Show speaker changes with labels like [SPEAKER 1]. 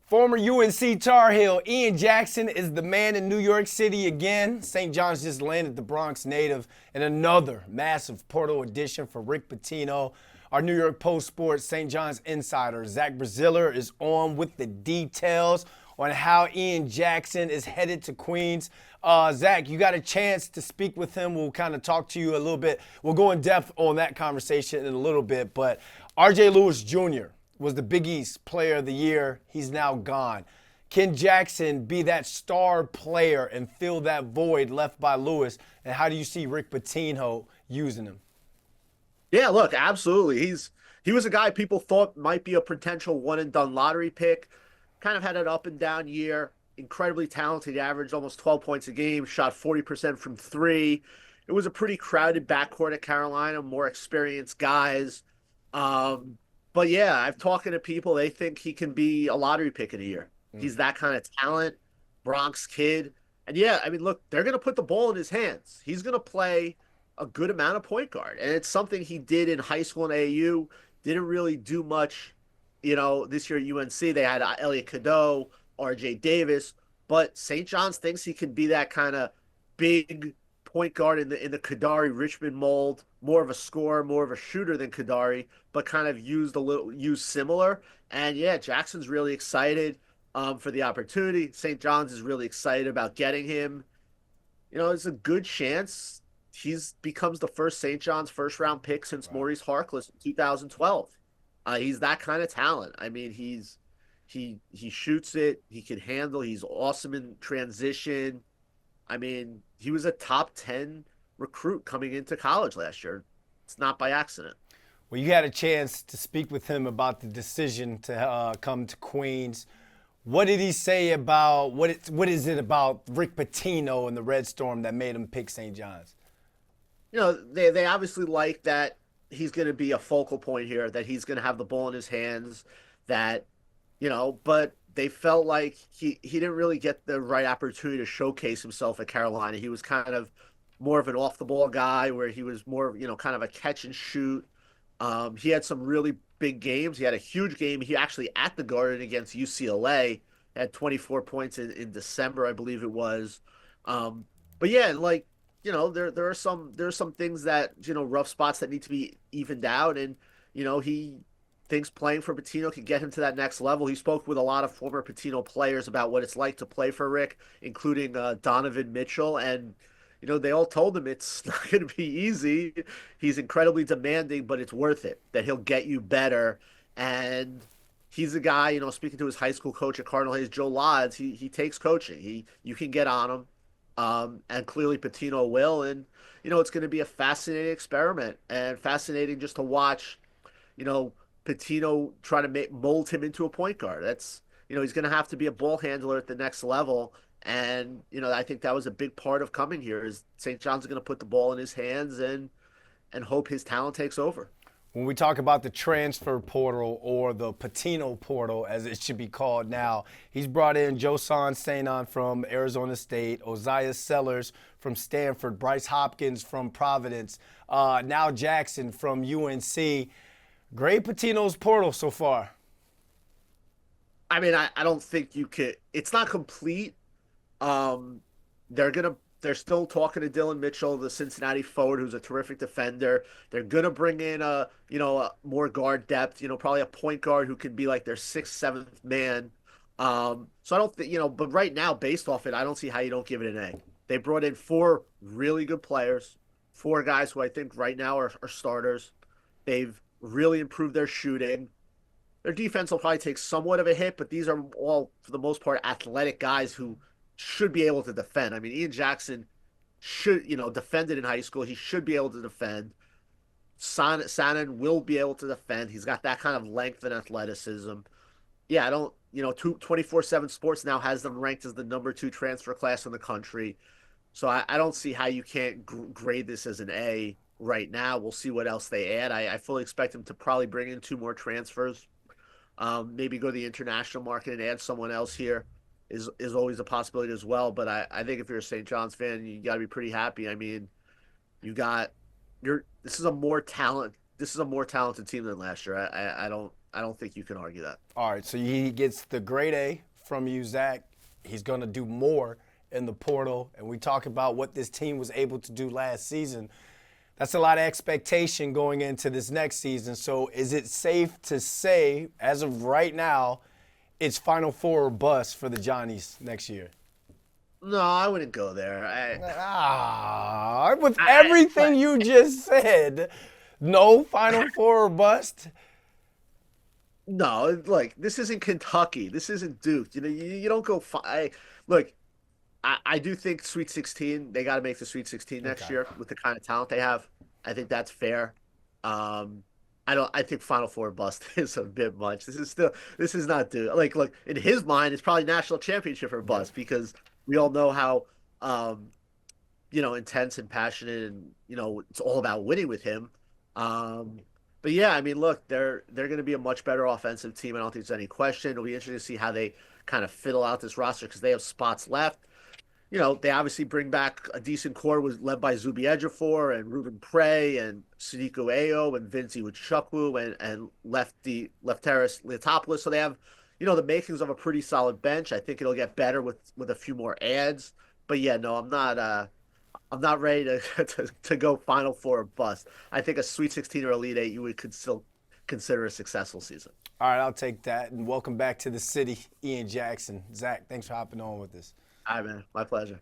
[SPEAKER 1] Former UNC Tar Heel Ian Jackson is the man in New York City again. St. John's just landed the Bronx native and another massive portal addition for Rick Pitino. Our New York Post Sports St. John's insider, Zack Brazilla, is on with the details on how Ian Jackson is headed to Queens. Zack, you got a chance to speak with him. We'll kind of talk to you a little bit. We'll go in depth on that conversation in a little bit. But R.J. Lewis Jr. was the Big East Player of the Year. He's now gone. Can Jackson be that star player and fill that void left by Lewis? And how do you see Rick Pitino using him?
[SPEAKER 2] Yeah, look, absolutely. He was a guy people thought might be a potential one and done lottery pick. Kind of had an up and down year. Incredibly talented. He averaged almost 12 points a game, shot 40% from three. It was a pretty crowded backcourt at Carolina, more experienced guys. But yeah, I've talking to people, they think he can be a lottery pick in a year. He's that kind of talent, Bronx kid. And yeah, I mean, look, they're going to put the ball in his hands. He's going to play a good amount of point guard. And it's something he did in high school and AAU. Didn't really do much, this year at UNC. They had Elliot Cadeau, RJ Davis. But St. John's thinks he can be that kind of big point guard in the Kadari Richmond mold, more of a scorer, more of a shooter than Kadari, but kind of used similar. And yeah, Jackson's really excited for the opportunity. St. John's is really excited about getting him. It's a good chance he's becomes the first St. John's first round pick since Maurice Harkless in 2012. He's that kind of talent. I mean, he shoots it, he can handle, he's awesome in transition. I mean, he was a top 10 recruit coming into college last year. It's not by accident.
[SPEAKER 1] Well, you had a chance to speak with him about the decision to come to Queens. What did he say about what is it about Rick Pitino and the Red Storm that made him pick St. John's?
[SPEAKER 2] They obviously like that he's going to be a focal point here, that he's going to have the ball in his hands, but they felt like he didn't really get the right opportunity to showcase himself at Carolina. He was kind of more of an off the ball guy where he was more, kind of a catch and shoot. He had some really big games. He had a huge game. He actually at the Garden against UCLA had 24 points in December, I believe it was. But yeah, there are some things that, rough spots that need to be evened out. And, he thinks playing for Pitino could get him to that next level. He spoke with a lot of former Pitino players about what it's like to play for Rick, including Donovan Mitchell. And, they all told him it's not going to be easy. He's incredibly demanding, but it's worth it, that he'll get you better. And he's a guy, speaking to his high school coach at Cardinal Hayes, Joe Lodds, he takes coaching. You can get on him. And clearly Pitino will. And, it's going to be a fascinating experiment and fascinating just to watch, Pitino try to mold him into a point guard. That's, he's going to have to be a ball handler at the next level. And, I think that was a big part of coming here is St. John's going to put the ball in his hands and hope his talent takes over.
[SPEAKER 1] When we talk about the transfer portal or the Pitino portal, as it should be called now, he's brought in Josan Sanon from Arizona State, Ozias Sellers from Stanford, Bryce Hopkins from Providence, now Jackson from UNC. Great Pitino's portal so far.
[SPEAKER 2] I mean, I don't think you could. It's not complete. They're still talking to Dylan Mitchell, the Cincinnati forward, who's a terrific defender. They're gonna bring in a more guard depth, probably a point guard who can be like their sixth, seventh man. So I don't think, but right now, based off it, I don't see how you don't give it an A. They brought in four really good players, four guys who I think right now are starters. They've really improved their shooting. Their defense will probably take somewhat of a hit, but these are all, for the most part, athletic guys who should be able to defend. I mean, Ian Jackson should, defended in high school. He should be able to defend. Sanon will be able to defend. He's got that kind of length and athleticism. Yeah, I don't, 24/7 Sports now has them ranked as the number 2 transfer class in the country. So I don't see how you can't grade this as an A right now. We'll see what else they add. I fully expect them to probably bring in 2 more transfers. Maybe go to the international market and add someone else here. Is always a possibility as well. But I think if you're a St. John's fan, you got to be pretty happy. I mean, this is a more talented team than last year. I I don't think you can argue that.
[SPEAKER 1] All right, so he gets the grade A from you, Zach. He's going to do more in the portal, and we talk about what this team was able to do last season. That's a lot of expectation going into this next season. So is it safe to say, as of right now, it's Final Four or bust for the Johnnies next year?
[SPEAKER 2] No, I wouldn't go there.
[SPEAKER 1] With everything you just said, no Final Four or bust?
[SPEAKER 2] No, like this isn't Kentucky. This isn't Duke. You don't go. Look, I do think Sweet 16. They got to make the Sweet 16 next year with the kind of talent they have. I think that's fair. I don't. I think Final Four bust is a bit much. This is not Duke. Like, look, in his mind, it's probably national championship or bust because we all know how intense and passionate and it's all about winning with him. But yeah, I mean, look, they're going to be a much better offensive team. I don't think there's any question. It'll be interesting to see how they kind of fiddle out this roster because they have spots left. They obviously bring back a decent core was led by Zubi Ejiofor and Ruben Prey and Sadiku Ayo and Vinci Uchukwu and Lefteris Leotopoulos. So they have, the makings of a pretty solid bench. I think it'll get better with a few more ads. But yeah, no, I'm not ready to go Final Four or bust. I think a Sweet 16 or Elite Eight you could still consider a successful season.
[SPEAKER 1] All right, I'll take that. And welcome back to the city, Ian Jackson. Zach, thanks for hopping on with us.
[SPEAKER 2] All right, man. My pleasure.